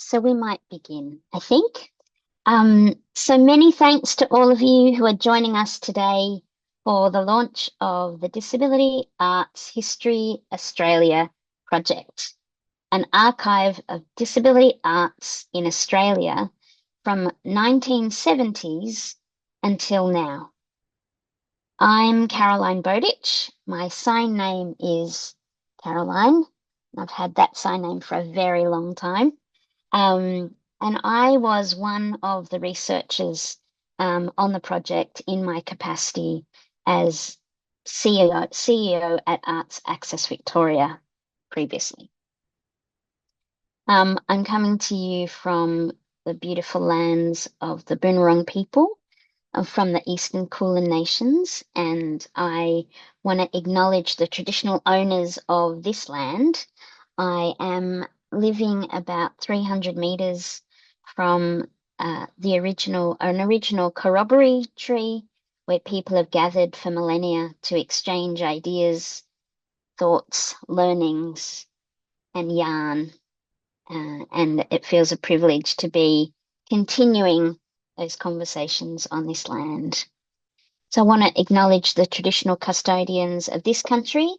So we might begin, I think. So many thanks to all of you who are joining us today for the launch of the Disability Arts History Australia project, an archive of disability arts in Australia from 1970s until now. I'm Caroline Bowditch. My sign name is Caroline. I've had that sign name for a very long time. And I was one of the researchers on the project in my capacity as CEO at Arts Access Victoria previously. I'm coming to you from the beautiful lands of the Boonwurrung people from the Eastern Kulin Nations, and I want to acknowledge the traditional owners of this land. I am living about 300 meters from an original corroboree tree where people have gathered for millennia to exchange ideas, thoughts, learnings, and yarn. And it feels a privilege to be continuing those conversations on this land. So I want to acknowledge the traditional custodians of this country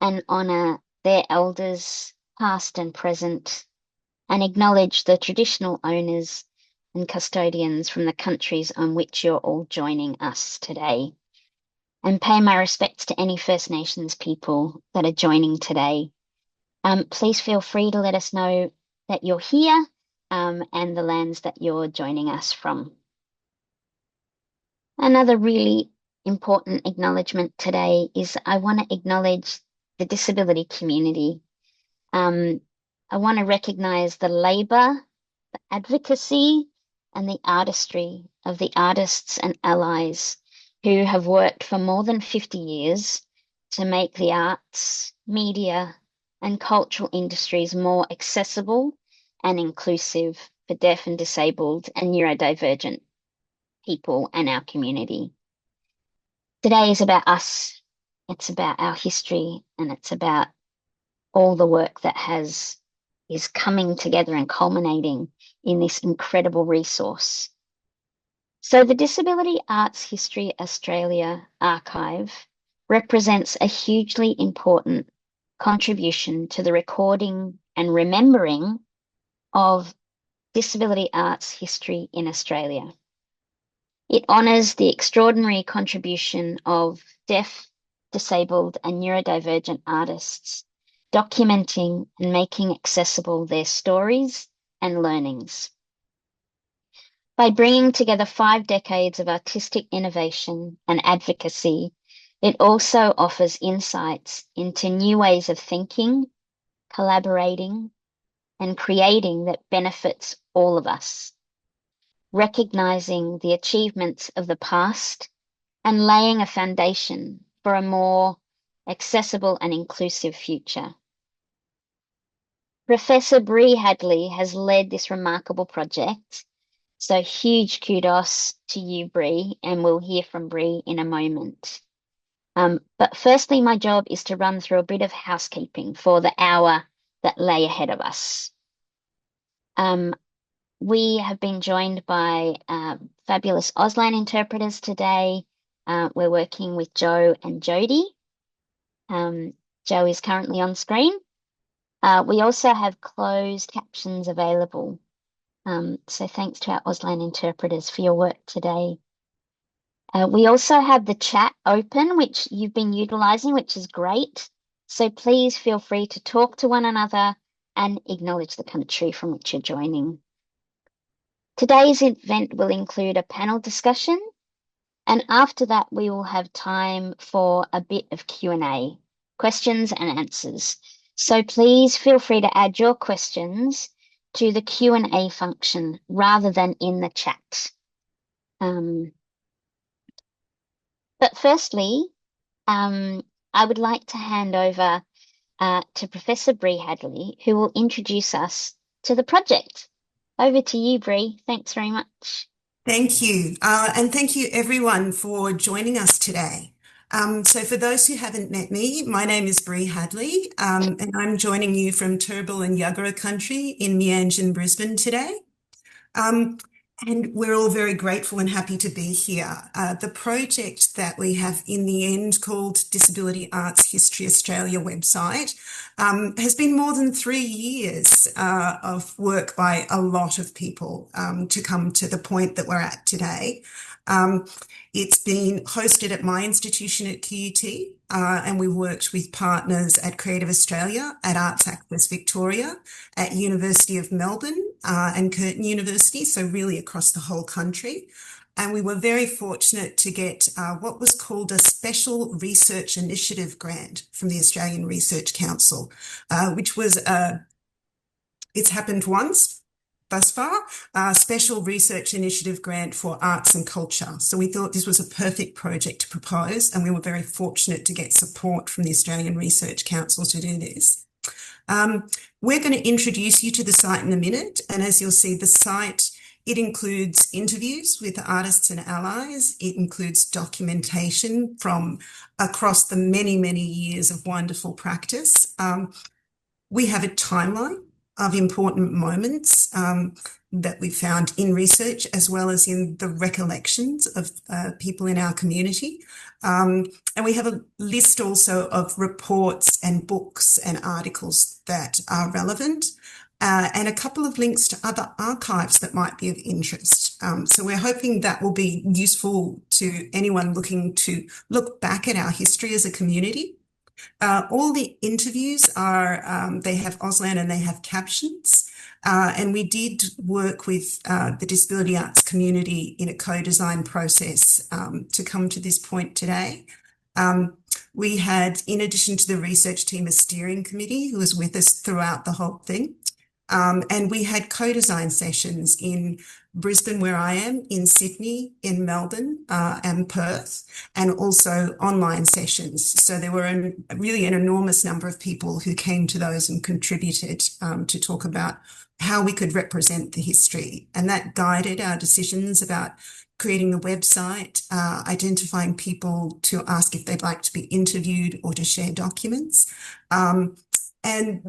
and honour their elders, past and present, and acknowledge the traditional owners and custodians from the countries on which you're all joining us today. And pay my respects to any First Nations people that are joining today. Please feel free to let us know that you're here and the lands that you're joining us from. Another really important acknowledgement today is I want to acknowledge the disability community. I want to recognise the labour, the advocacy, and the artistry of the artists and allies who have worked for more than 50 years to make the arts, media, and cultural industries more accessible and inclusive for deaf and disabled and neurodivergent people and our community. Today is about us, it's about our history, and it's about all the work that is coming together and culminating in this incredible resource. So the Disability Arts History Australia archive represents a hugely important contribution to the recording and remembering of disability arts history in Australia. It honours the extraordinary contribution of deaf, disabled, and neurodivergent artists, documenting and making accessible their stories and learnings. By bringing together 5 decades of artistic innovation and advocacy, it also offers insights into new ways of thinking, collaborating, and creating that benefits all of us, recognizing the achievements of the past and laying a foundation for a more accessible and inclusive future. Professor Bree Hadley has led this remarkable project, so huge kudos to you, Bree, and we'll hear from Bree in a moment. But firstly, my job is to run through a bit of housekeeping for the hour that lay ahead of us. We have been joined by fabulous Auslan interpreters today. We're working with Joe and Jody. Joe is currently on screen. We also have closed captions available. So thanks to our Auslan interpreters for your work today. We also have the chat open, which you've been utilising, which is great. So please feel free to talk to one another and acknowledge the country from which you're joining. Today's event will include a panel discussion, and after that we will have time for a bit of Q&A, questions and answers. So please feel free to add your questions to the Q&A function rather than in the chat. But firstly, I would like to hand over to Professor Bree Hadley, who will introduce us to the project. Over to you, Bree. Thanks very much. Thank you. And thank you everyone for joining us today. So for those who haven't met me, my name is Bree Hadley, and I'm joining you from Turrbal and Yagara country in Mianjin, Brisbane today. Um, and we're all very grateful and happy to be here. The project that we have in the end called Disability Arts History Australia website has been more than 3 years of work by a lot of people to come to the point that we're at today. Um, it's been hosted at my institution at QUT, and we worked with partners at Creative Australia, at Arts Access Victoria, at University of Melbourne and Curtin University, so really across the whole country. And we were very fortunate to get what was called a Special Research Initiative grant from the Australian Research Council, which was it's happened once thus far, a Special Research Initiative grant for arts and culture. So we thought this was a perfect project to propose, and we were very fortunate to get support from the Australian Research Council to do this. We're going to introduce you to the site in a minute, and as you'll see, the site, it includes interviews with artists and allies. It includes documentation from across the many, many years of wonderful practice. We have a timeline of important moments that we found in research, as well as in the recollections of people in our community. And we have a list also of reports and books and articles that are relevant, and a couple of links to other archives that might be of interest. So we're hoping that will be useful to anyone looking to look back at our history as a community. All the interviews are, they have Auslan and they have captions. And we did work with the disability arts community in a co-design process to come to this point today. We had, in addition to the research team, a steering committee who was with us throughout the whole thing. And we had co-design sessions in Brisbane, where I am, in Sydney, in Melbourne, and Perth, and also online sessions. So there were really an enormous number of people who came to those and contributed to talk about how we could represent the history. And that guided our decisions about creating the website, identifying people to ask if they'd like to be interviewed or to share documents. And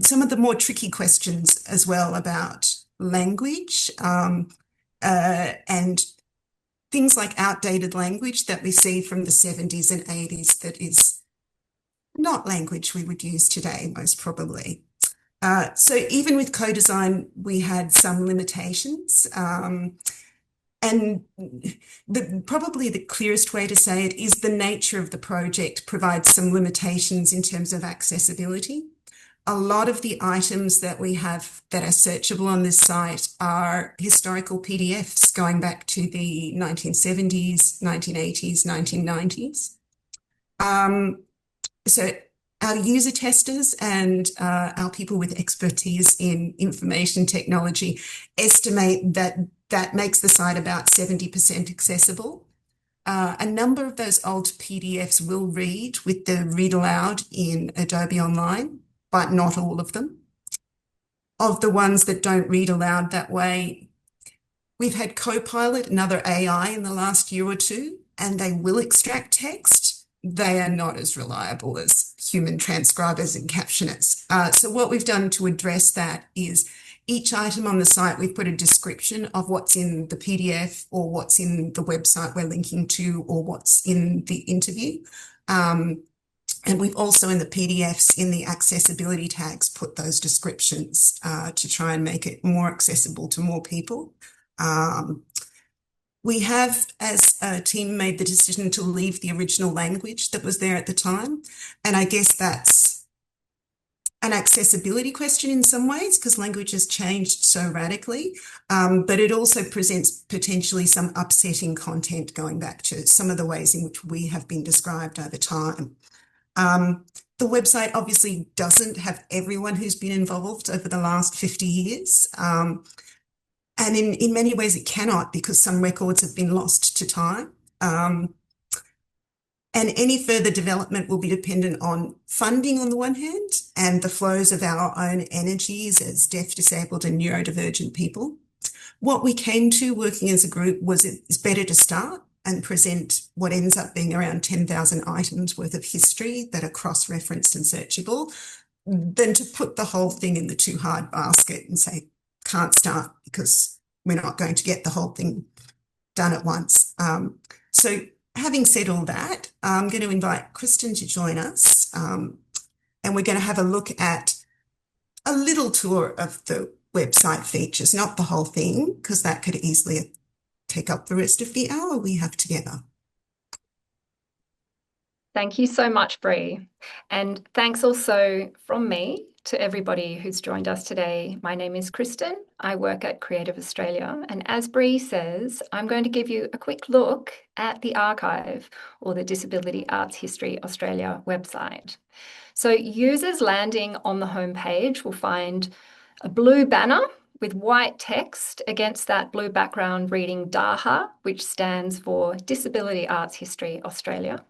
some of the more tricky questions as well about language and things like outdated language that we see from the 70s and 80s that is not language we would use today, most probably. So even with co-design, we had some limitations. And probably the clearest way to say it is the nature of the project provides some limitations in terms of accessibility. A lot of the items that we have that are searchable on this site are historical PDFs going back to the 1970s, 1980s, 1990s. So our user testers and our people with expertise in information technology estimate that that makes the site about 70% accessible. A number of those old PDFs will read with the read aloud in Adobe Online, but not all of them. Of the ones that don't read aloud that way, we've had Copilot, another AI, in the last year or two, and they will extract text. They are not as reliable as human transcribers and captioners. So what we've done to address that is each item on the site, we've put a description of what's in the PDF or what's in the website we're linking to or what's in the interview. And we've also in the PDFs, in the accessibility tags, put those descriptions to try and make it more accessible to more people. We have, as a team, made the decision to leave the original language that was there at the time. And I guess that's an accessibility question in some ways because language has changed so radically, but it also presents potentially some upsetting content going back to some of the ways in which we have been described over time. The website obviously doesn't have everyone who's been involved over the last 50 years. And in many ways it cannot because some records have been lost to time. And any further development will be dependent on funding on the one hand and the flows of our own energies as deaf, disabled and neurodivergent people. What we came to working as a group was it's better to start and present what ends up being around 10,000 items worth of history that are cross-referenced and searchable than to put the whole thing in the too hard basket and say, can't start because we're not going to get the whole thing done at once. So having said all that, I'm going to invite Kristen to join us, and we're going to have a look at a little tour of the website features, not the whole thing, because that could easily take up the rest of the hour we have together. Thank you so much, Bree. And thanks also from me to everybody who's joined us today. My name is Kristen. I work at Creative Australia. And as Bree says, I'm going to give you a quick look at the archive, or the Disability Arts History Australia website. So users landing on the homepage will find a blue banner with white text against that blue background reading DAHA, which stands for Disability Arts History Australia.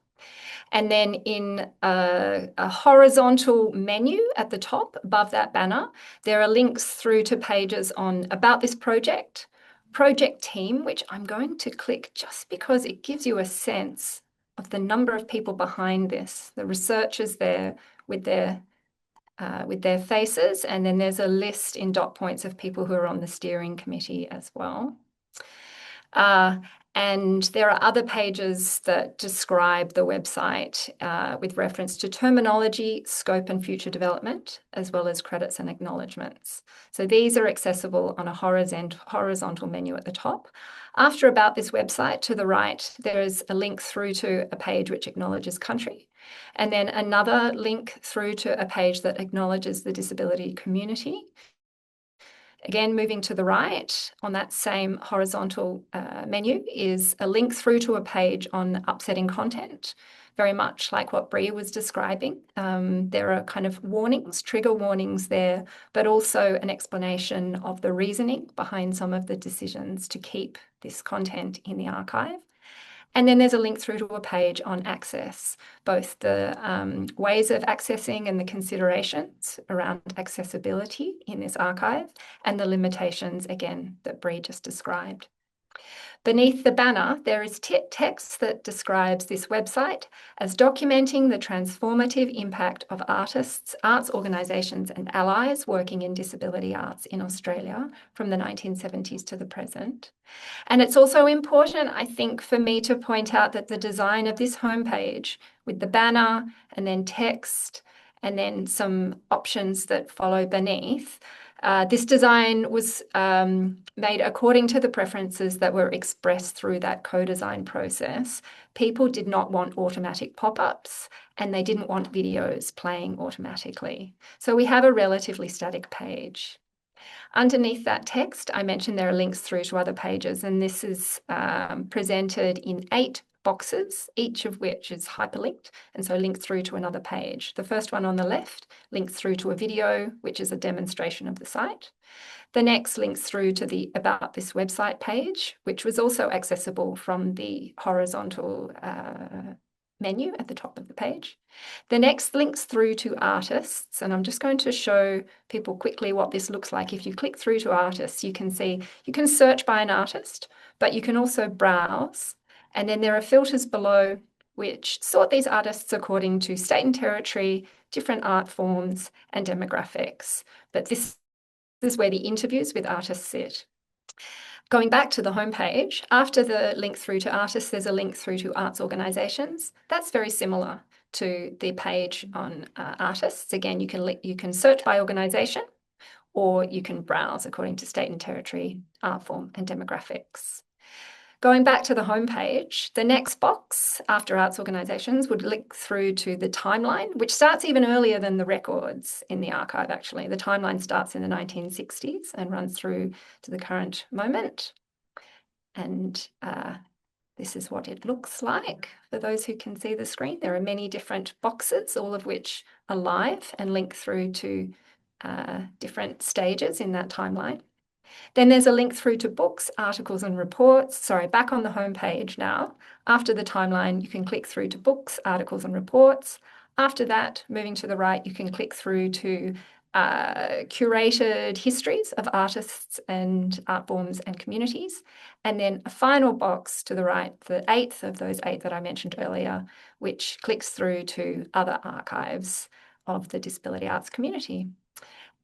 And then in a horizontal menu at the top above that banner, there are links through to pages on about this project, project team, which I'm going to click just because it gives you a sense of the number of people behind this, the researchers there with their faces, and then there's a list in dot points of people who are on the steering committee as well. And there are other pages that describe the website with reference to terminology, scope and future development, as well as credits and acknowledgements. So these are accessible on a horizontal menu at the top. After about this website, to the right, there is a link through to a page which acknowledges country, and then another link through to a page that acknowledges the disability community. Again, moving to the right on that same horizontal menu is a link through to a page on upsetting content, very much like what Bree was describing. There are kind of warnings, trigger warnings there, but also an explanation of the reasoning behind some of the decisions to keep this content in the archive. And then there's a link through to a page on access, both the ways of accessing and the considerations around accessibility in this archive, and the limitations, again, that Bree just described. Beneath the banner, there is text that describes this website as documenting the transformative impact of artists, arts organisations and allies working in disability arts in Australia from the 1970s to the present. And it's also important, I think, for me to point out that the design of this homepage with the banner and then text and then some options that follow beneath, this design was made according to the preferences that were expressed through that co-design process. People did not want automatic pop-ups, and they didn't want videos playing automatically. So we have a relatively static page. Underneath that text, I mentioned there are links through to other pages, and this is presented in 8 boxes, each of which is hyperlinked, and so linked through to another page. The first one on the left links through to a video, which is a demonstration of the site. The next links through to the About This website page, which was also accessible from the horizontal menu at the top of the page. The next links through to artists, and I'm just going to show people quickly what this looks like. If you click through to artists, you can see you can search by an artist, but you can also browse. And then there are filters below which sort these artists according to state and territory, different art forms, and demographics. But this is where the interviews with artists sit. Going back to the homepage, after the link through to artists, there's a link through to arts organisations. That's very similar to the page on artists. Again, you can search by organisation, or you can browse according to state and territory, art form, and demographics. Going back to the homepage, the next box after arts organisations would link through to the timeline, which starts even earlier than the records in the archive, actually. The timeline starts in the 1960s and runs through to the current moment. And this is what it looks like for those who can see the screen. There are many different boxes, all of which are live and link through to different stages in that timeline. Then there's a link through to books, articles and reports. Sorry, back on the homepage now. After the timeline, you can click through to books, articles and reports. After that, moving to the right, you can click through to curated histories of artists and art forms and communities. And then a final box to the right, the 8th of those 8 that I mentioned earlier, which clicks through to other archives of the disability arts community.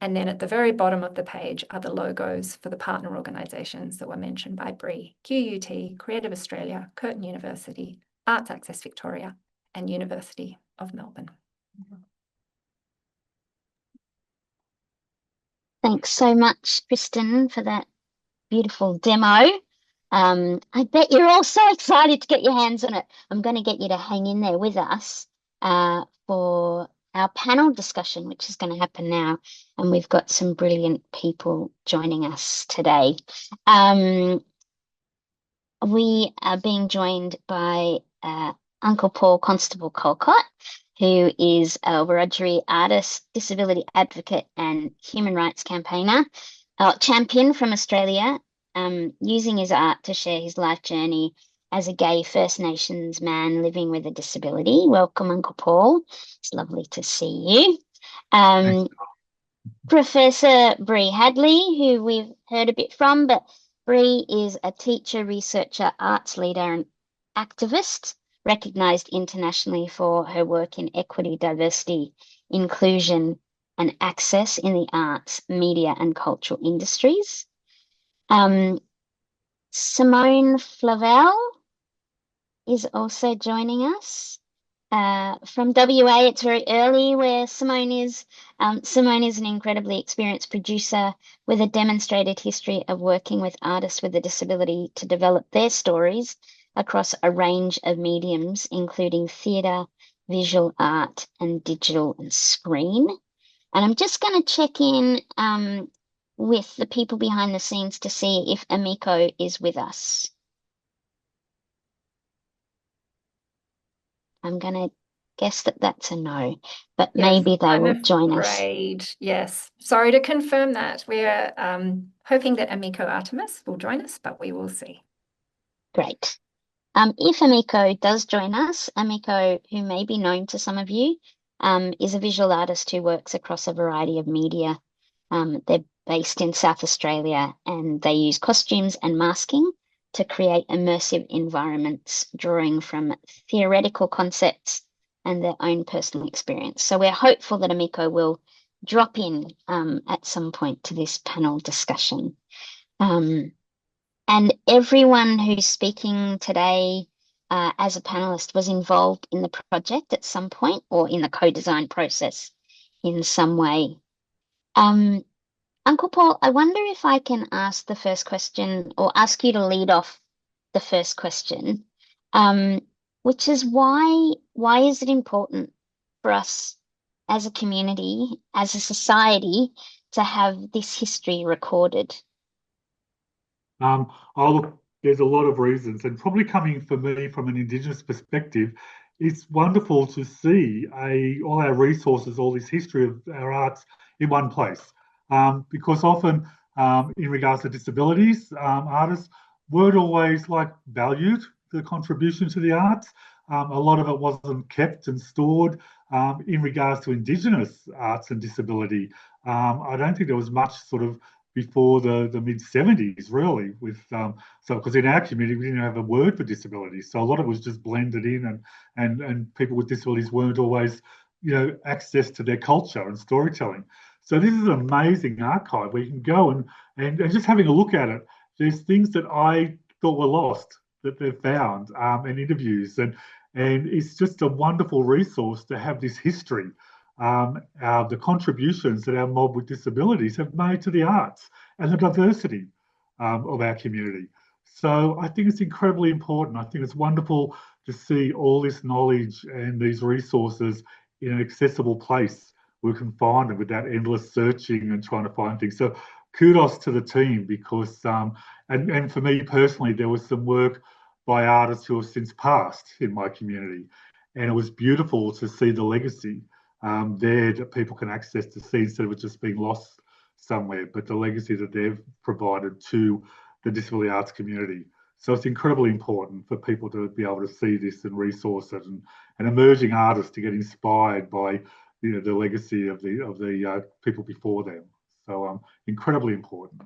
And then at the very bottom of the page are the logos for the partner organisations that were mentioned by Bree: QUT, Creative Australia, Curtin University, Arts Access Victoria, and University of Melbourne. Thanks so much, Kristen, for that beautiful demo. I bet you're all so excited to get your hands on it. I'm going to get you to hang in there with us for our panel discussion, which is going to happen now. And we've got some brilliant people joining us today. We are being joined by Uncle Paul Constable Colcott, who is a Wiradjuri artist, disability advocate, and human rights campaigner, champion from Australia, using his art to share his life journey as a gay First Nations man living with a disability. Welcome, Uncle Paul. It's lovely to see you. Professor Bree Hadley, who we've heard a bit from, but Bree is a teacher, researcher, arts leader, and activist, recognised internationally for her work in equity, diversity, inclusion, and access in the arts, media, and cultural industries. Simone Flavel is also joining us. From WA, it's very early where Simone is. Simone is an incredibly experienced producer with a demonstrated history of working with artists with a disability to develop their stories across a range of mediums, including theatre, visual art, and digital and screen. And I'm just going to check in with the people behind the scenes to see if Amiko is with us. I'm going to guess that that's a no, but Yes, maybe they will join us. Yes. Sorry to confirm that. We're hoping that Amiko Artemis will join us, but we will see. Great. If Amiko does join us, Amiko, who may be known to some of you, is a visual artist who works across a variety of media. They're based in South Australia and they use costumes and masking to create immersive environments, drawing from theoretical concepts and their own personal experience. So we're hopeful that Amiko will drop in at some point to this panel discussion. And everyone who's speaking today as a panelist was involved in the project at some point or in the co-design process in some way. Uncle Paul, I wonder if I can ask the first question or ask you to lead off the first question, which is why is it important for us as a community, as a society, to have this history recorded? Oh, look, there's a lot of reasons, and probably coming for me from an Indigenous perspective, it's wonderful to see all our resources, all this history of our arts in one place. Because often, in regards to disabilities, artists weren't always valued the contribution to the arts. A lot of it wasn't kept and stored. In regards to Indigenous arts and disability, I don't think there was much sort of before the mid 70s, really, with because in our community we didn't have a word for disability, so a lot of it was just blended in, and people with disabilities weren't always, access to their culture and storytelling. So this is an amazing archive where you can go and just having a look at it. There's things that I thought were lost that they've found, and interviews, and it's just a wonderful resource to have this history. The contributions that our mob with disabilities have made to the arts and the diversity of our community. So I think it's incredibly important. I think it's wonderful to see all this knowledge and these resources in an accessible place where we can find them without endless searching and trying to find things. So kudos to the team because, and for me personally, there was some work by artists who have since passed in my community. And it was beautiful to see the legacy there that people can access to see instead of it just being lost somewhere, but the legacy that they've provided to the disability arts community. So it's incredibly important for people to be able to see this and resource it, and emerging artists to get inspired by the legacy of the people before them. So incredibly important.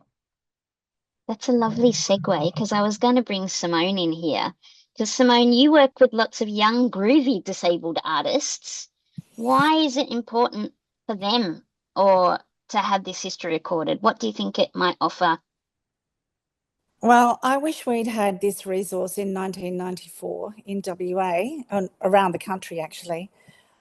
That's a lovely segue because I was going to bring Simone in here. Because Simone, you work with lots of young, groovy disabled artists. Why is it important for them or to have this history recorded? What do you think it might offer? Well, I wish we'd had this resource in 1994 in WA, and around the country actually,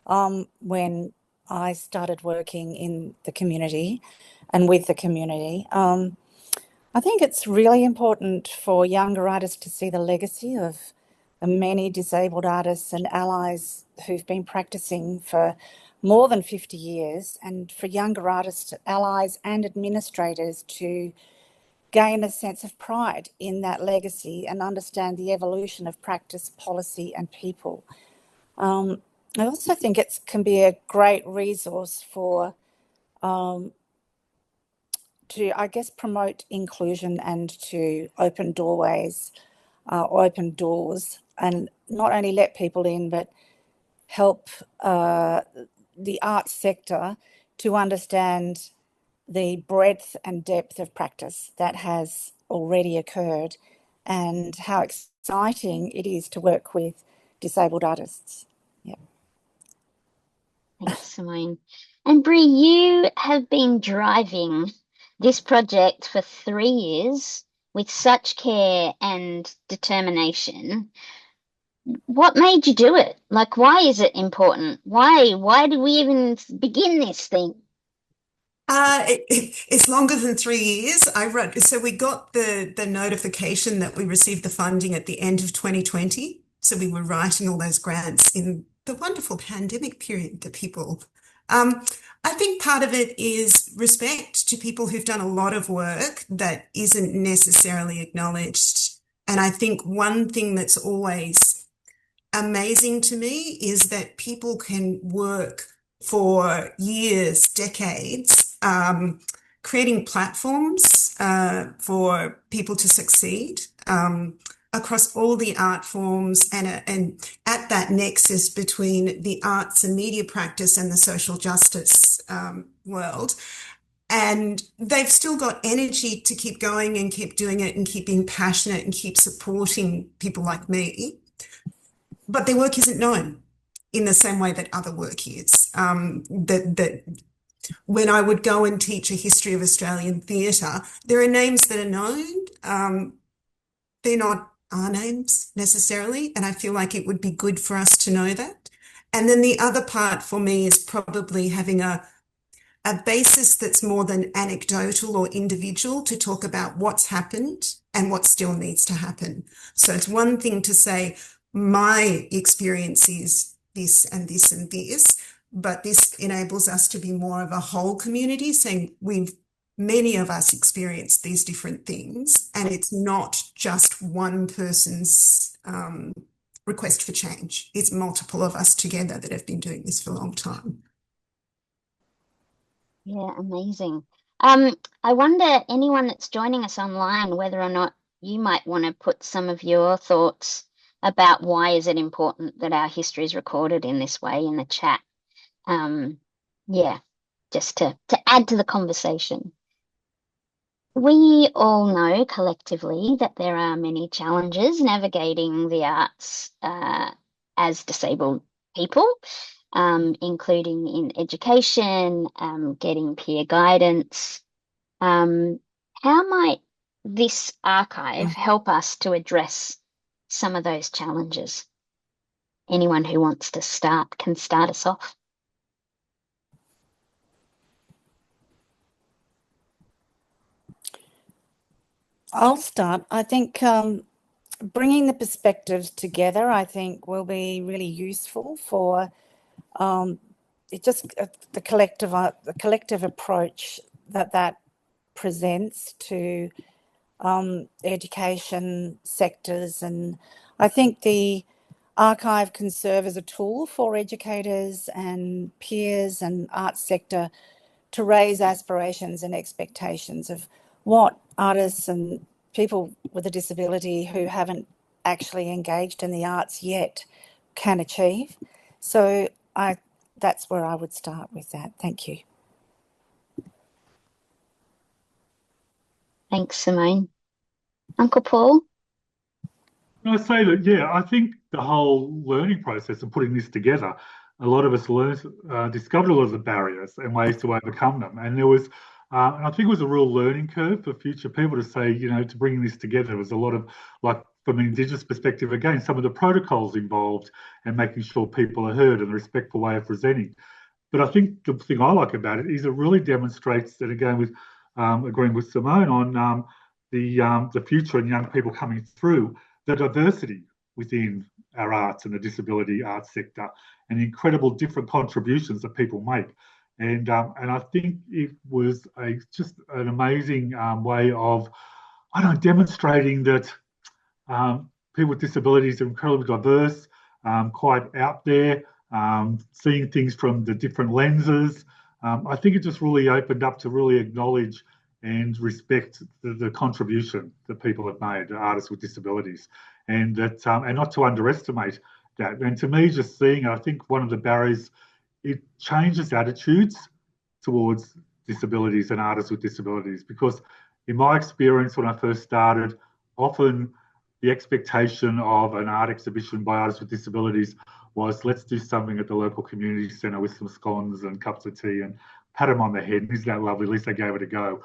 when I started working in the community and with the community. I think it's really important for younger artists to see the legacy of the many disabled artists and allies who've been practicing for more than 50 years, and for younger artists, allies and administrators to gain a sense of pride in that legacy and understand the evolution of practice, policy and people. I also think it can be a great resource for to, I guess, promote inclusion and to open doorways, open doors, and not only let people in, but help the arts sector to understand the breadth and depth of practice that has already occurred and how exciting it is to work with disabled artists. Yeah. Thanks, Simone. And Bree, you have been driving this project for 3 years with such care and determination. What made you do it? Like, why is it important? Why did we even begin this thing? It's longer than 3 years. So we got the notification that we received the funding at the end of 2020. So we were writing all those grants in the wonderful pandemic period that people. I think part of it is respect to people who've done a lot of work that isn't necessarily acknowledged. And I think one thing that's always amazing to me is that people can work for years, decades, creating platforms for people to succeed across all the art forms, and at that nexus between the arts and media practice and the social justice world. And they've still got energy to keep going and keep doing it and keep being passionate and keep supporting people like me. But their work isn't known in the same way that other work is. That when I would go and teach a history of Australian theatre, there are names that are known. They're not our names necessarily, and I feel like it would be good for us to know that. And then the other part for me is probably having a basis that's more than anecdotal or individual to talk about what's happened and what still needs to happen. So it's one thing to say, my experience is this and this and this, but this enables us to be more of a whole community, saying many of us experience these different things, and it's not just one person's request for change. It's multiple of us together that have been doing this for a long time. Yeah, amazing. I wonder, anyone that's joining us online, whether or not you might want to put some of your thoughts about why is it important that our history is recorded in this way in the chat. Yeah, just to add to the conversation. We all know collectively that there are many challenges navigating the arts as disabled people, including in education, getting peer guidance. How might this archive help us to address some of those challenges? Anyone who wants to start can start us off. I'll start. I think bringing the perspectives together, I think, will be really useful for the collective approach that presents to education sectors. And I think the archive can serve as a tool for educators and peers and arts sector to raise aspirations and expectations of what artists and people with a disability who haven't actually engaged in the arts yet can achieve. So I that's where I would start with that. Thank you. Thanks, Simone. Uncle Paul? I say that, yeah, I think the whole learning process of putting this together, a lot of us discovered a lot of the barriers and ways to overcome them. And there was, and I think it was a real learning curve for future people to say, to bringing this together. There was a lot of, like, from an Indigenous perspective, again, some of the protocols involved and making sure people are heard and the respectful way of presenting. But I think the thing I like about it is it really demonstrates that, again, with agreeing with Simone on the future and young people coming through, the diversity within our arts and the disability arts sector, and the incredible different contributions that people make. And I think it was just an amazing way of, I don't know, demonstrating that people with disabilities are incredibly diverse, quite out there, seeing things from the different lenses. I think it just really opened up to really acknowledge and respect the contribution that people have made, artists with disabilities, and that and not to underestimate that. And to me, just seeing it, I think one of the barriers, it changes attitudes towards disabilities and artists with disabilities, because in my experience when I first started, often the expectation of an art exhibition by artists with disabilities was, let's do something at the local community centre with some scones and cups of tea and pat them on the head. Isn't that lovely? At least they gave it a go.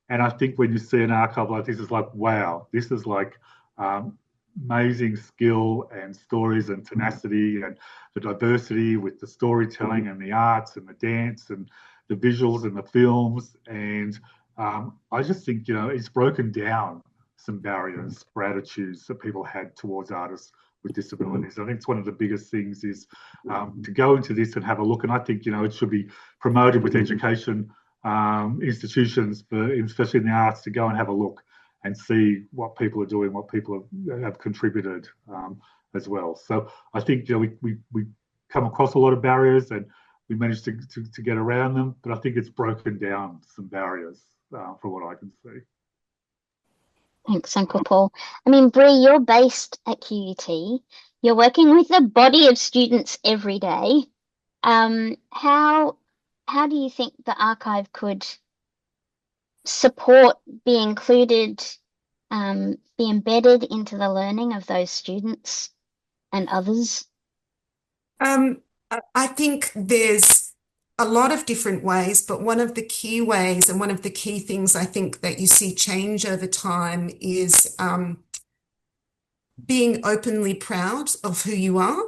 And I think when you see an archive like this, it's like, wow, this is like amazing skill and stories and tenacity and the diversity with the storytelling and the arts and the dance and the visuals and the films. And I just think, it's broken down some barriers for attitudes that people had towards artists with disabilities. I think it's one of the biggest things is to go into this and have a look. And I think, it should be promoted with education institutions, especially in the arts, to go and have a look and see what people are doing, what people have contributed as well. So I think we come across a lot of barriers and we managed to get around them, but I think it's broken down some barriers from what I can see. Thanks, Uncle Paul. I mean, Bree, you're based at QUT. You're working with a body of students every day. How do you think the archive could support, be included, be embedded into the learning of those students and others? I think there's a lot of different ways, but one of the key ways and one of the key things I think that you see change over time is being openly proud of who you are.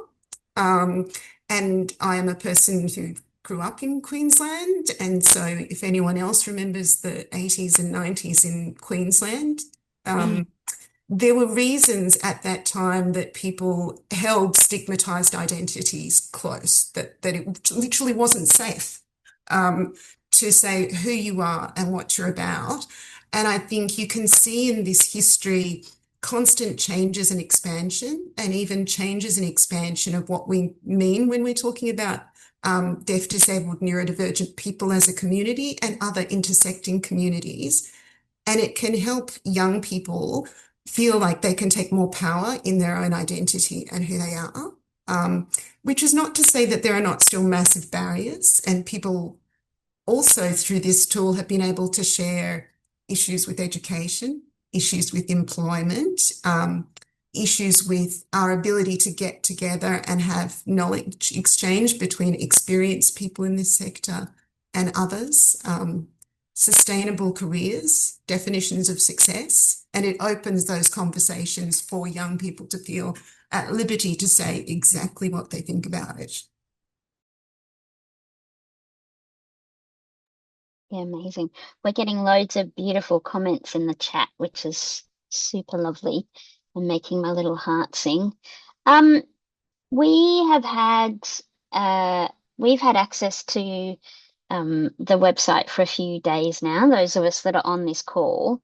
And I am a person who grew up in Queensland. And so if anyone else remembers the 80s and 90s in Queensland, there were reasons at that time that people held stigmatized identities close, that it literally wasn't safe to say who you are and what you're about. And I think you can see in this history constant changes and expansion, and even changes and expansion of what we mean when we're talking about deaf, disabled, neurodivergent people as a community and other intersecting communities. And it can help young people feel like they can take more power in their own identity and who they are, which is not to say that there are not still massive barriers, and people also through this tool have been able to share issues with education, issues with employment, issues with our ability to get together and have knowledge exchange between experienced people in this sector and others, sustainable careers, definitions of success, and it opens those conversations for young people to feel at liberty to say exactly what they think about it. Yeah, amazing. We're getting loads of beautiful comments in the chat, which is super lovely and making my little heart sing. We've had access to the website for a few days now, those of us that are on this call.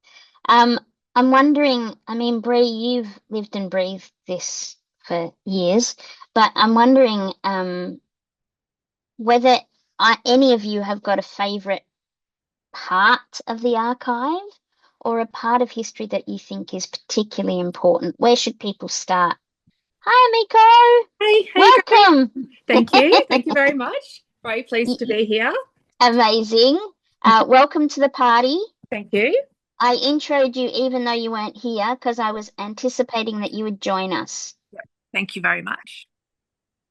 I'm wondering, I mean, Bree, you've lived and breathed this for years, but I'm wondering whether any of you have got a favourite part of the archive or a part of history that you think is particularly important. Where should people start? Hi, Miko. Hey, welcome. Thank you very much. Very pleased to Y- be here. Amazing. Welcome to the party. Thank you. I introed you even though you weren't here because I was anticipating that you would join us. Thank you very much.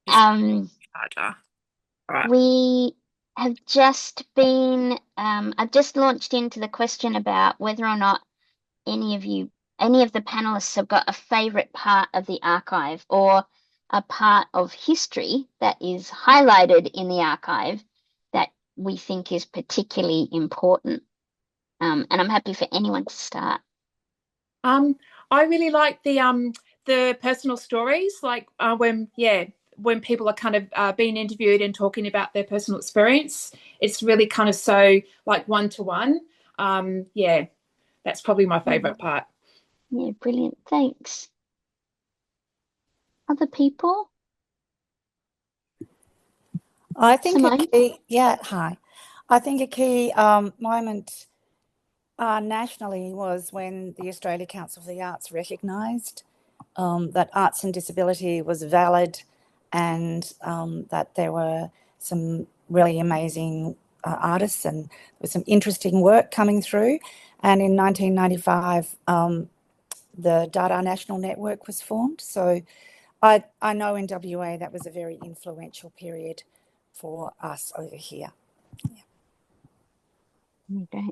Um, All right. we have just been, I've just launched into the question about whether or not any of the panelists have got a favorite part of the archive or a part of history that is highlighted in the archive that we think is particularly important. And I'm happy for anyone to start. I really like the personal stories, like when people are kind of being interviewed and talking about their personal experience. It's really kind of so like one-to-one. Yeah, that's probably my favorite part. Yeah, brilliant. Thanks. Other people? I think Simone? a key, hi. I think a key moment nationally was when the Australia Council for the Arts recognised that arts and disability was valid, and that there were some really amazing artists and there was some interesting work coming through. And in 1995, the Dada National Network was formed. So I know in WA that was a very influential period for us over here. Okay.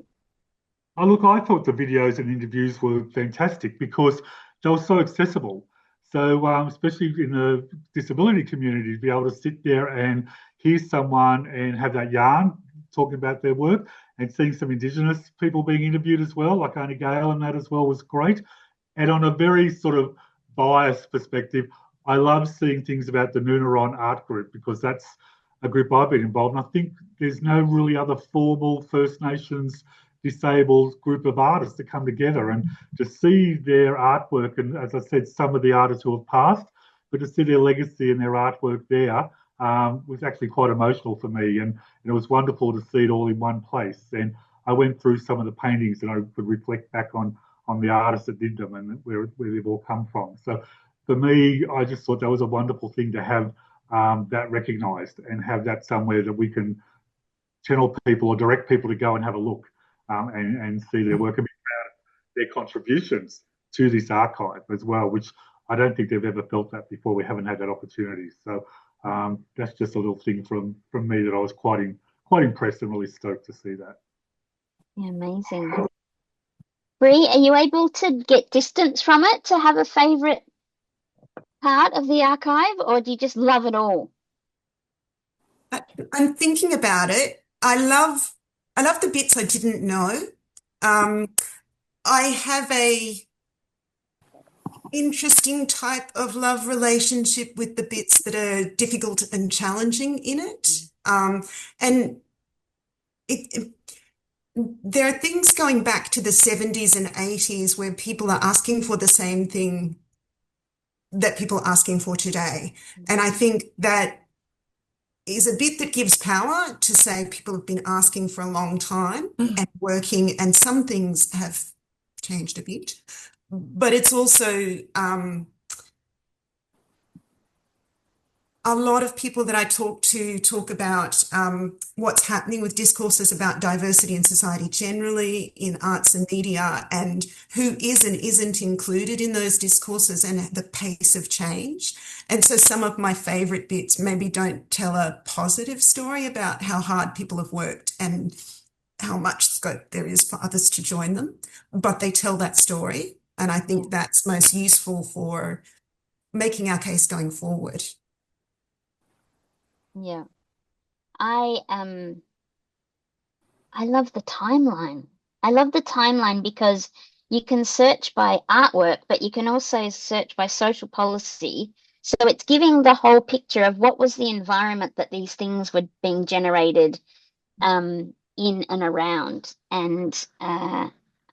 Oh, look, I thought the videos and interviews were fantastic because they were so accessible. So, especially in the disability community, to be able to sit there and hear someone and have that yarn talking about their work and seeing some Indigenous people being interviewed as well, like Anna Gale and that as well, was great. And on a very sort of biased perspective, I love seeing things about the Noonaron Art Group because that's a group I've been involved in. I think there's no really other formal First Nations disabled group of artists that come together, and to see their artwork, and as I said, some of the artists who have passed, but to see their legacy and their artwork there was actually quite emotional for me, and it was wonderful to see it all in one place. And I went through some of the paintings and I could reflect back on the artists that did them and where they've all come from. So for me, I just thought that was a wonderful thing to have that recognised and have that somewhere that we can channel people or direct people to go and have a look and see their work and be proud of their contributions to this archive as well, which I don't think they've ever felt that before. We haven't had that opportunity. So that's just a little thing from me that I was quite impressed and really stoked to see that. Yeah, amazing. Bree, are you able to get distance from it to have a favorite part of the archive, or do you just love it all? I'm thinking about it. I love the bits I didn't know. Um, I have a interesting type of love relationship with the bits that are difficult and challenging in it. And it, there are things going back to the 70s and 80s where people are asking for the same thing that people are asking for today. And I think that is a bit that gives power to say people have been asking for a long time and working, and some things have changed a bit. But it's also a lot of people that I talk to talk about what's happening with discourses about diversity in society generally, in arts and media, and who is and isn't included in those discourses and the pace of change. And so some of my favorite bits maybe don't tell a positive story about how hard people have worked and how much scope there is for others to join them, but they tell that story. And I think that's most useful for making our case going forward. Yeah. I love the timeline. I love the timeline because you can search by artwork, but you can also search by social policy. So it's giving the whole picture of what was the environment that these things were being generated in and around. And I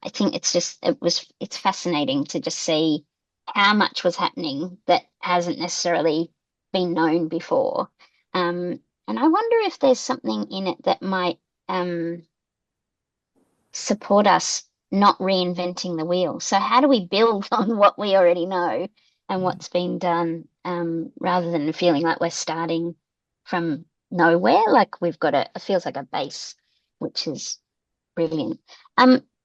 think it's fascinating to just see how much was happening that hasn't necessarily been known before. And I wonder if there's something in it that might support us not reinventing the wheel. So how do we build on what we already know and what's been done, rather than feeling like we're starting from nowhere. Like we've got it feels like a base, which is brilliant.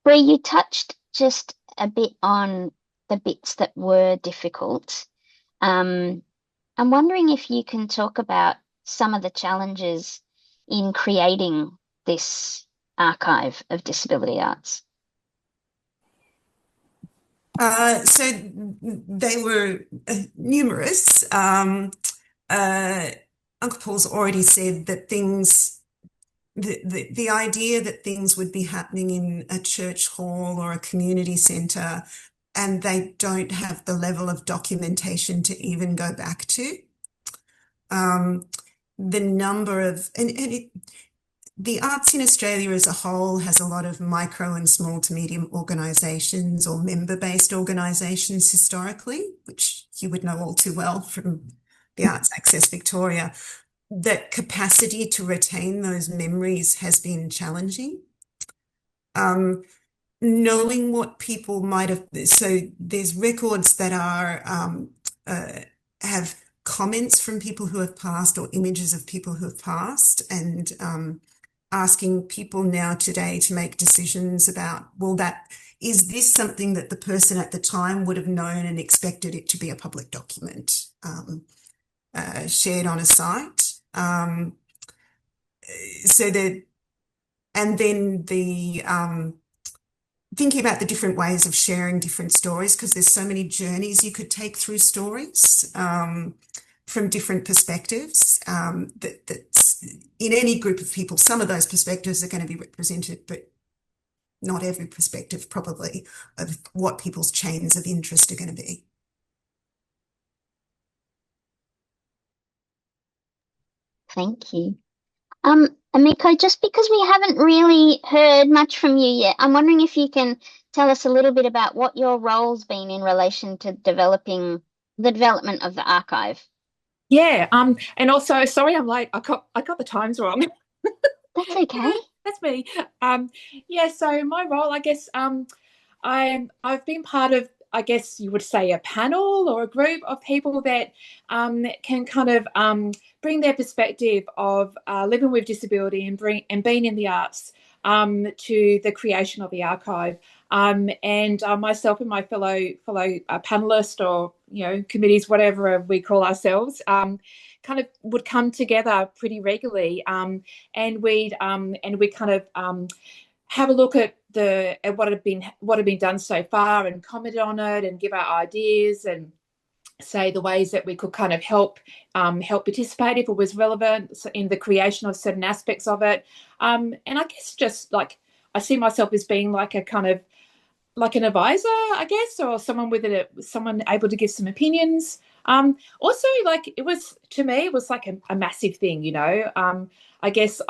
Bree, you touched just a bit on the bits that were difficult. Um, I'm wondering if you can talk about some of the challenges in creating this archive of disability arts. So they were numerous. Uncle Paul's already said that the idea that things would be happening in a church hall or a community centre and they don't have the level of documentation to even go back to. The number of, the arts in Australia as a whole has a lot of micro and small to medium organisations or member-based organisations historically, which you would know all too well from the Arts Access Victoria. That capacity to retain those memories has been challenging. Knowing what people might have, so there's records that are have comments from people who have passed or images of people who have passed, and asking people now today to make decisions about, well, is this something that the person at the time would have known and expected it to be a public document shared on a site? So that, and then the thinking about the different ways of sharing different stories, because there's so many journeys you could take through stories from different perspectives. That's in any group of people, some of those perspectives are going to be represented, but not every perspective probably of what people's chains of interest are going to be. Thank you. Amiko, just because we haven't really heard much from you yet, I'm wondering if you can tell us a little bit about what your role's been in relation to developing the development of the archive. Yeah, and also, sorry, I'm late. I got the times wrong. That's okay. That's me. Yeah, so my role, I guess, I've been part of, I guess you would say, a panel or a group of people that can kind of bring their perspective of living with disability and being in the arts to the creation of the archive. And myself and my fellow panelists, or committees, whatever we call ourselves, kind of would come together pretty regularly, and we kind of have a look at what had been done so far and comment on it and give our ideas and say the ways that we could kind of help participate if it was relevant in the creation of certain aspects of it. And I guess just like I see myself as being like a kind of like an advisor, I guess, or someone able to give some opinions. Also, like to me, it was like a massive thing, I guess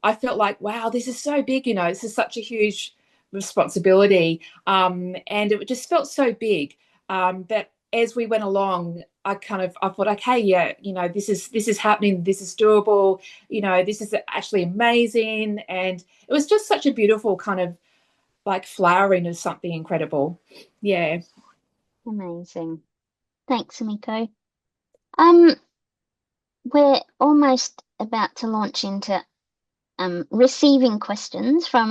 I felt like, wow, this is so big, this is such a huge responsibility. And it just felt so big that as we went along, I thought, okay, yeah, this is happening, this is doable, this is actually amazing. And it was just such a beautiful kind of like flowering of something incredible. Yeah. Amazing. Thanks, Amiko. We're almost about to launch into receiving questions from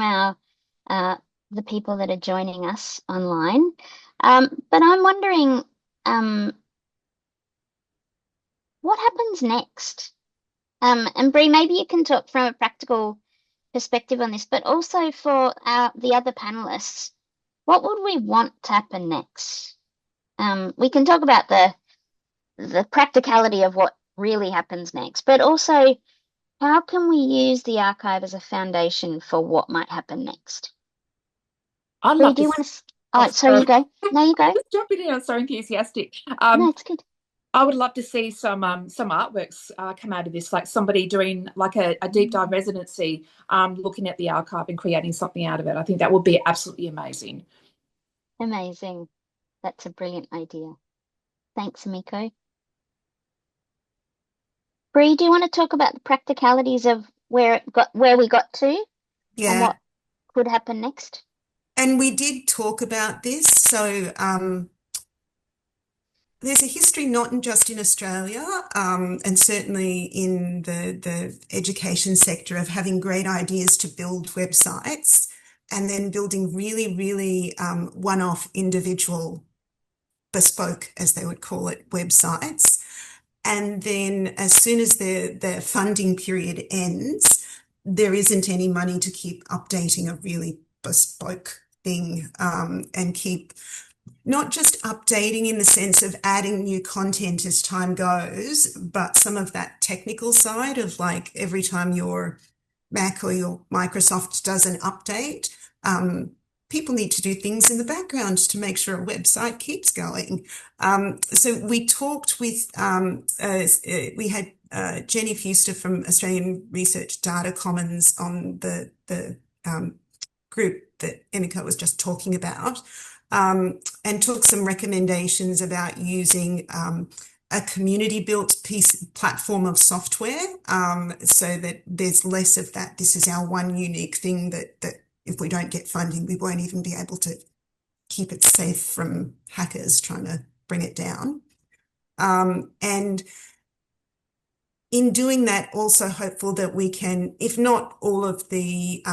the people that are joining us online. But I'm wondering, what happens next? And Bree, maybe you can talk from a practical perspective on this, but also for the other panelists, what would we want to happen next? We can talk about the practicality of what really happens next, but also how can we use the archive as a foundation for what might happen next? Bree, do you want to? Oh, sorry, you go. No, you go. Just jumping in. I'm so enthusiastic. No, it's good. I would love to see some artworks come out of this, like somebody doing like a deep dive residency, looking at the archive and creating something out of it. I think that would be absolutely amazing. Amazing. That's a brilliant idea. Thanks, Amiko. Bree, do you want to talk about the practicalities of where we got to and what could happen next? And we did talk about this. So There's a history not just in Australia, and certainly in the education sector, of having great ideas to build websites and then building really, really one-off individual bespoke, as they would call it, websites. And then as soon as the funding period ends, there isn't any money to keep updating a really bespoke thing, and keep not just updating in the sense of adding new content as time goes, but some of that technical side of, like, every time your Mac or your Microsoft does an update, people need to do things in the background to make sure a website keeps going. So we talked with, we had Jenny Fuster from Australian Research Data Commons on the group that Emika was just talking about, and took some recommendations about using a community-built platform of software, so that there's less of that. This is our one unique thing that if we don't get funding, we won't even be able to keep it safe from hackers trying to bring it down. And in doing that, also hopeful that we can, if not all of the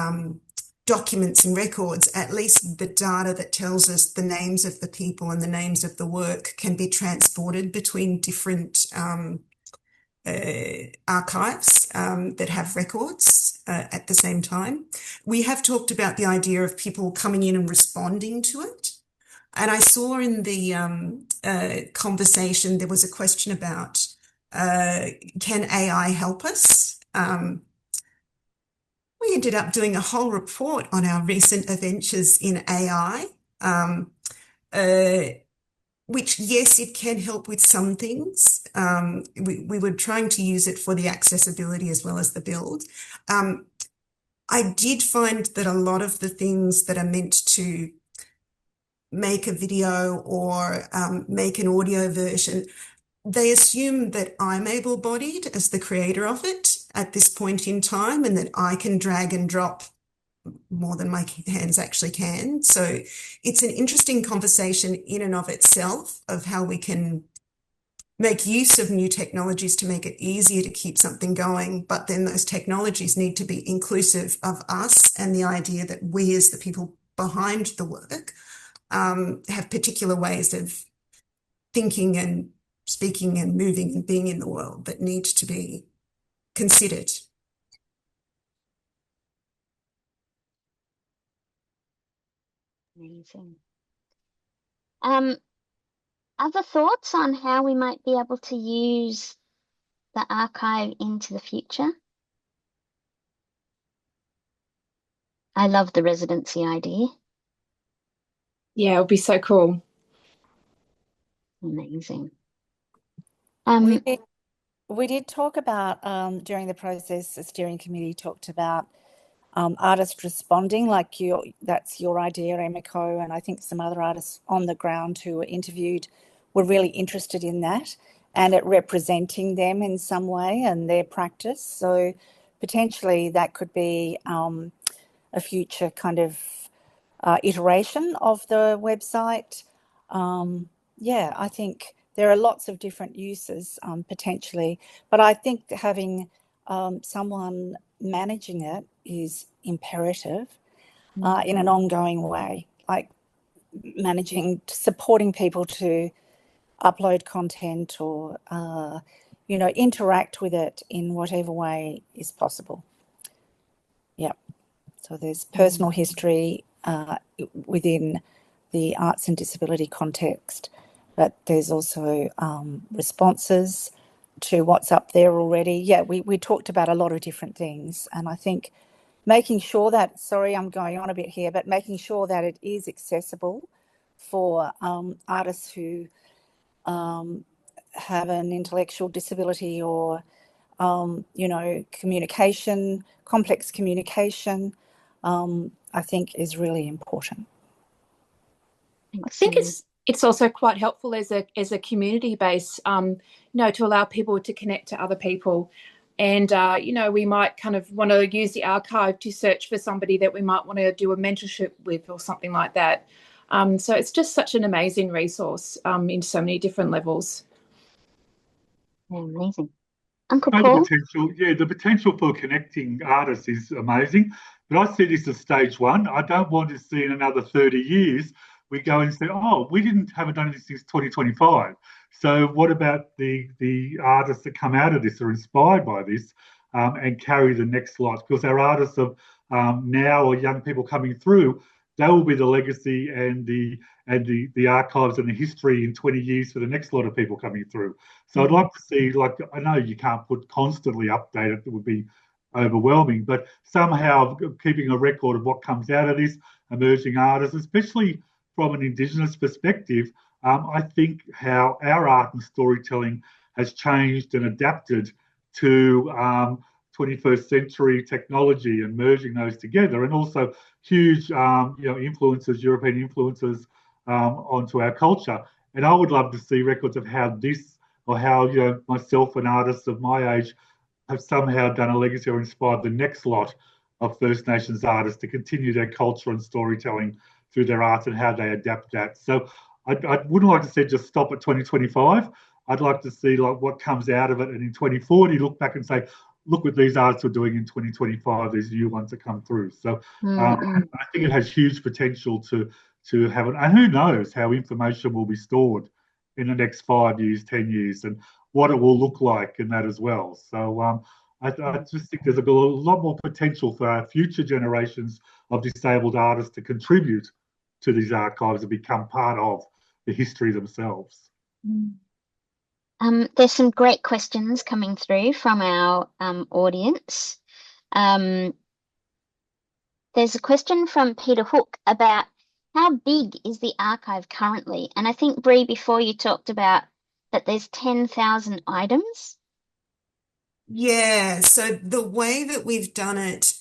documents and records, at least the data that tells us the names of the people and the names of the work can be transported between different archives that have records at the same time. We have talked about the idea of people coming in and responding to it. And I saw in the conversation there was a question about, can AI help us? We ended up doing a whole report on our recent adventures in AI, which, yes, it can help with some things. We were trying to use it for the accessibility as well as the build. I did find that a lot of the things that are meant to make a video or make an audio version, they assume that I'm able-bodied as the creator of it at this point in time, and that I can drag and drop more than my hands actually can. So it's an interesting conversation in and of itself of how we can make use of new technologies to make it easier to keep something going. But then those technologies need to be inclusive of us, and the idea that we, as the people behind the work, have particular ways of thinking and speaking and moving and being in the world that need to be considered. Amazing. Other thoughts on how we might be able to use the archive into the future? I love the residency idea. Yeah, it would be so cool. Amazing. We did talk about, during the process, the steering committee talked about artists responding, like that's your idea, Emiko, and I think some other artists on the ground who were interviewed were really interested in that and it representing them in some way and their practice. So potentially that could be a future kind of iteration of the website. Yeah, I think there are lots of different uses potentially, but I think having someone managing it is imperative in an ongoing way, like supporting people to upload content or, interact with it in whatever way is possible. Yeah. So there's personal history within the arts and disability context, but there's also responses to what's up there already. Yeah, we talked about a lot of different things, and I think making sure that, sorry, I'm going on a bit here, but making sure that it is accessible for artists who have an intellectual disability or, complex communication, I think is really important. I think it's also quite helpful as a community base, to allow people to connect to other people. And, we might kind of want to use the archive to search for somebody that we might want to do a mentorship with or something like that. So it's just such an amazing resource in so many different levels. Yeah, amazing. Uncle The Paul? potential, yeah, the potential for connecting artists is amazing. But I see this as stage one. I don't want to see in another 30 years we go and say, oh, we haven't done this since 2025. So what about the artists that come out of this are inspired by this and carry the next light? Because our artists of now or young people coming through, they will be the legacy and the archives and the history in 20 years for the next lot of people coming through. So I'd like to see, like, I know you can't put constantly update it, it would be overwhelming, but somehow keeping a record of what comes out of this, emerging artists, especially from an Indigenous perspective, I think how our art and storytelling has changed and adapted to 21st century technology and merging those together, and also huge influences, European influences onto our culture. And I would love to see records of how this or how myself and artists of my age have somehow done a legacy or inspired the next lot of First Nations artists to continue their culture and storytelling through their art and how they adapt that. So I wouldn't like to say just stop at 2025. I'd like to see like what comes out of it, and in 2040 look back and say, look what these artists are doing in 2025. These new ones that come through. So I think it has huge potential to have it. And who knows how information will be stored in the next 5 years, 10 years, and what it will look like in that as well. So I just think there's a lot more potential for our future generations of disabled artists to contribute to these archives and become part of the history themselves. There's some great questions coming through from our audience. There's a question from Peter Hook about how big is the archive currently? And I think, Bree, before you talked about that there's 10,000 items. Yeah, so the way that we've done it,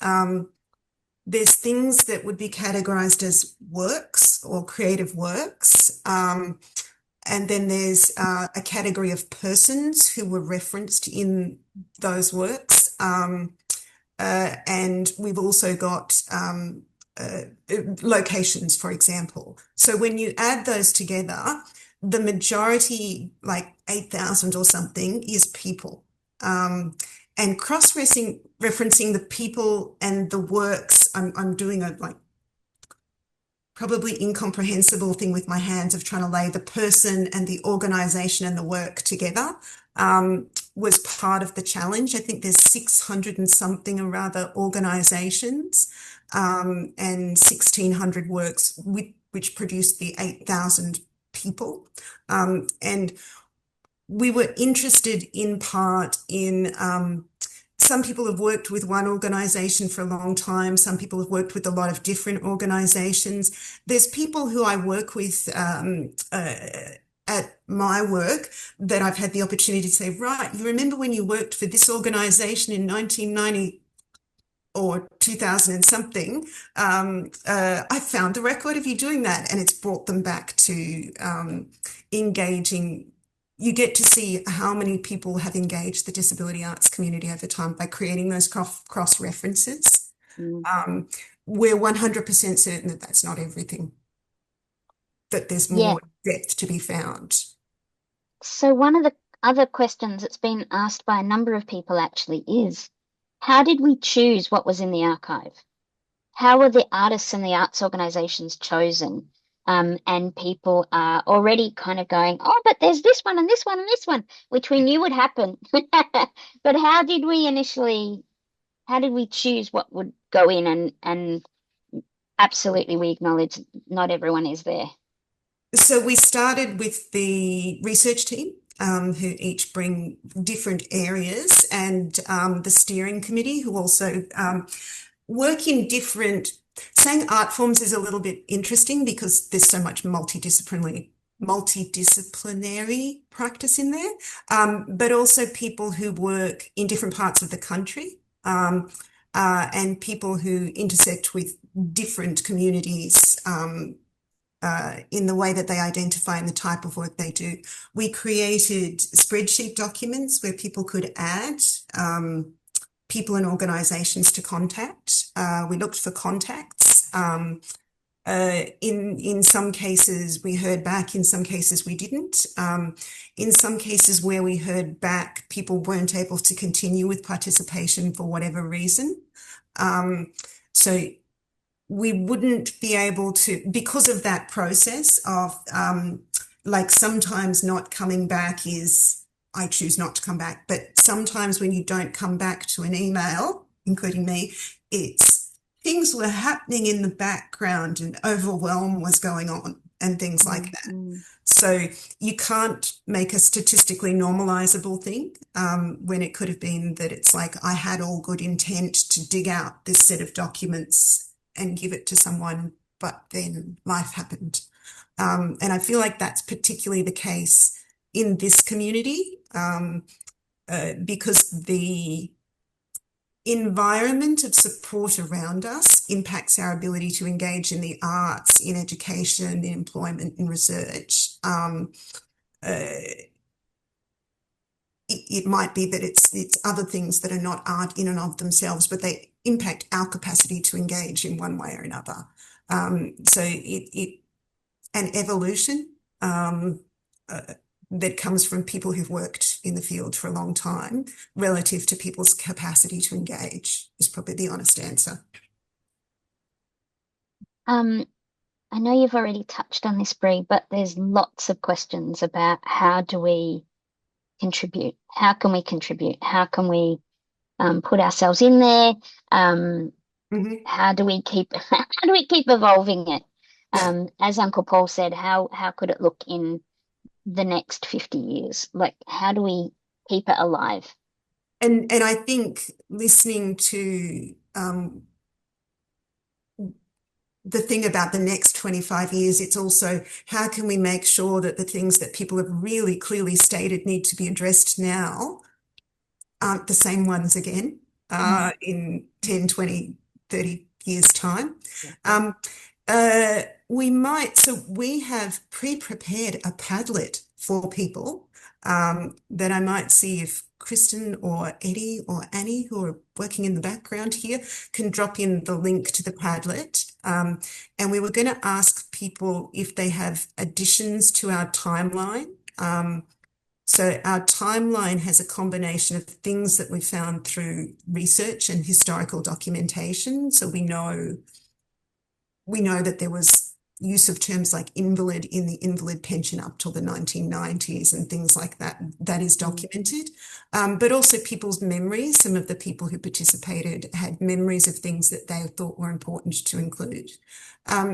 there's things that would be categorized as works or creative works. And then there's a category of persons who were referenced in those works. And we've also got locations, for example. So when you add those together, the majority, like 8,000 or something, is people. And cross-referencing the people and the works, I'm doing a like probably incomprehensible thing with my hands of trying to lay the person and the organization and the work together, was part of the challenge. I think there's 600 and something or rather organizations, and 1,600 works which produced the 8,000 people. And we were interested in part in some people have worked with one organization for a long time. Some people have worked with a lot of different organizations. There's people who I work with at my work that I've had the opportunity to say, right, you remember when you worked for this organization in 1990 or 2000 and something, I found the record of you doing that, and it's brought them back to engaging. You get to see how many people have engaged the disability arts community over time by creating those cross references. We're 100% certain that that's not everything, that there's more depth to be found. So one of the other questions that's been asked by a number of people actually is, how did we choose what was in the archive? How were the artists and the arts organizations chosen? And people are already kind of going, oh, but there's this one and this one and this one, which we knew would happen. But how did we choose what would go in? And absolutely, we acknowledge not everyone is there. So we started with the research team, who each bring different areas, and the steering committee, who also work in different. Saying art forms is a little bit interesting because there's so much multidisciplinary practice in there, but also people who work in different parts of the country, and people who intersect with different communities in the way that they identify and the type of work they do. We created spreadsheet documents where people could add people and organizations to contact. We looked for contacts. In some cases we heard back, in some cases we didn't. In some cases where we heard back, people weren't able to continue with participation for whatever reason. So we wouldn't be able to, because of that process of like sometimes not coming back is, I choose not to come back, but sometimes when you don't come back to an email, including me, it's things were happening in the background and overwhelm was going on and things like that. Mm. So you can't make a statistically normalizable thing when it could have been that it's like I had all good intent to dig out this set of documents and give it to someone, but then life happened. And I feel like that's particularly the case in this community because the environment of support around us impacts our ability to engage in the arts, in education, in employment, in research. It might be that it's other things that are not art in and of themselves, but they impact our capacity to engage in one way or another. So an evolution that comes from people who've worked in the field for a long time relative to people's capacity to engage is probably the honest answer. I know you've already touched on this, Bree, but there's lots of questions about how do we contribute? How can we contribute? How can we put ourselves in there? How do we keep evolving it? As Uncle Paul said, how could it look in the next 50 years? Like, how do we keep it alive? And I think listening to the thing about the next 25 years, it's also how can we make sure that the things that people have really clearly stated need to be addressed now aren't the same ones again in 10, 20, 30 years' time. We have pre-prepared a Padlet for people that I might see if Kristen or Eddie or Annie, who are working in the background here, can drop in the link to the Padlet. And we were going to ask people if they have additions to our timeline. So our timeline has a combination of things that we found through research and historical documentation. So we know that there was use of terms like invalid in the invalid pension up till the 1990s and things like that. That is documented. But also people's memories. Some of the people who participated had memories of things that they thought were important to include.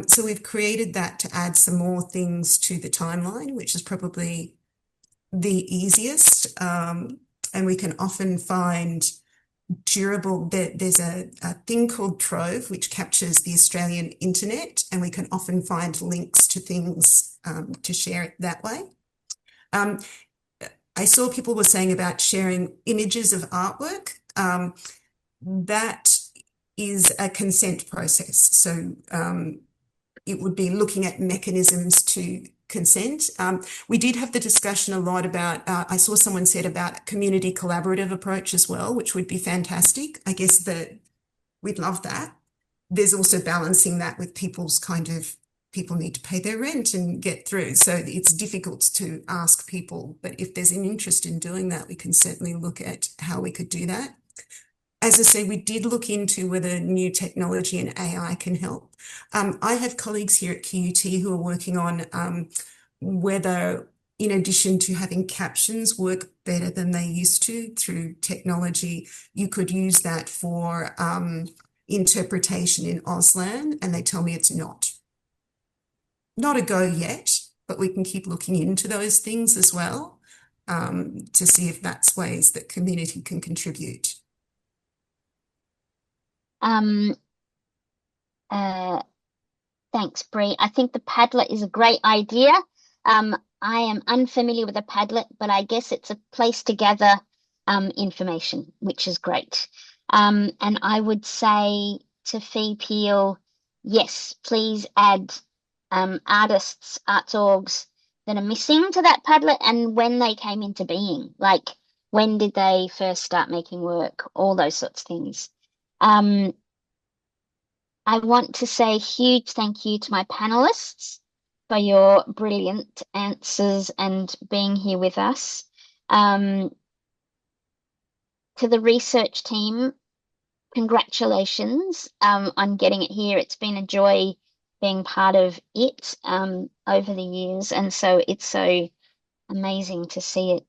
So we've created that to add some more things to the timeline, which is probably the easiest. And we can often find durable, there's a thing called Trove, which captures the Australian internet, and we can often find links to things to share it that way. I saw people were saying about sharing images of artwork. That is a consent process. So it would be looking at mechanisms to consent. We did have the discussion a lot about, I saw someone said about community collaborative approach as well, which would be fantastic. I guess that we'd love that. There's also balancing that with people's people need to pay their rent and get through. So it's difficult to ask people, but if there's an interest in doing that, we can certainly look at how we could do that. As I say, we did look into whether new technology and AI can help. I have colleagues here at QUT who are working on whether, in addition to having captions work better than they used to through technology, you could use that for interpretation in Auslan, and they tell me it's not a go yet, but we can keep looking into those things as well to see if that's ways that community can contribute. Thanks, Bree. I think the Padlet is a great idea. I am unfamiliar with a Padlet, but I guess it's a place to gather information, which is great. And I would say to Fee Peel, yes, please add artists, arts orgs that are missing to that Padlet and when they came into being, like when did they first start making work, all those sorts of things. I want to say a huge thank you to my panelists for your brilliant answers and being here with us. To the research team, congratulations on getting it here. It's been a joy being part of it over the years, and so it's so amazing to see it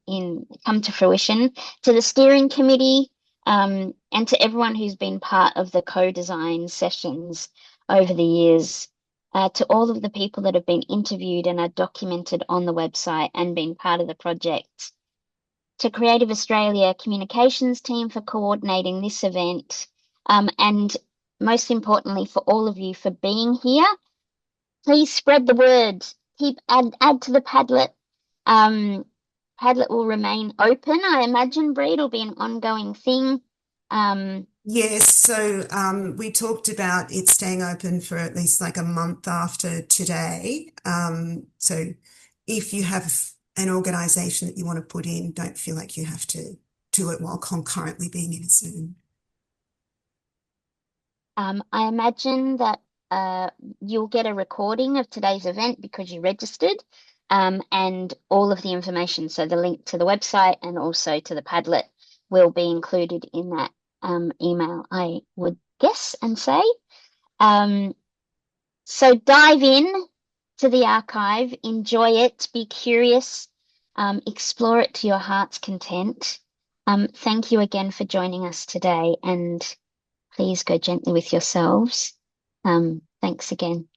come to fruition. To the steering committee, and to everyone who's been part of the co-design sessions over the years, to all of the people that have been interviewed and are documented on the website and been part of the project, to Creative Australia communications team for coordinating this event, and most importantly for all of you for being here. Please spread the word. Add to the Padlet. Padlet will remain open. I imagine, Bree, it'll be an ongoing thing. Yes, so we talked about it staying open for at least like a month after today. So if you have an organisation that you want to put in, don't feel like you have to do it while concurrently being in a Zoom. I imagine that you'll get a recording of today's event because you registered, and all of the information, so the link to the website and also to the Padlet, will be included in that email, I would guess and say. So dive in to the archive, enjoy it, be curious, explore it to your heart's content. Thank you again for joining us today, and please go gently with yourselves. Thanks again.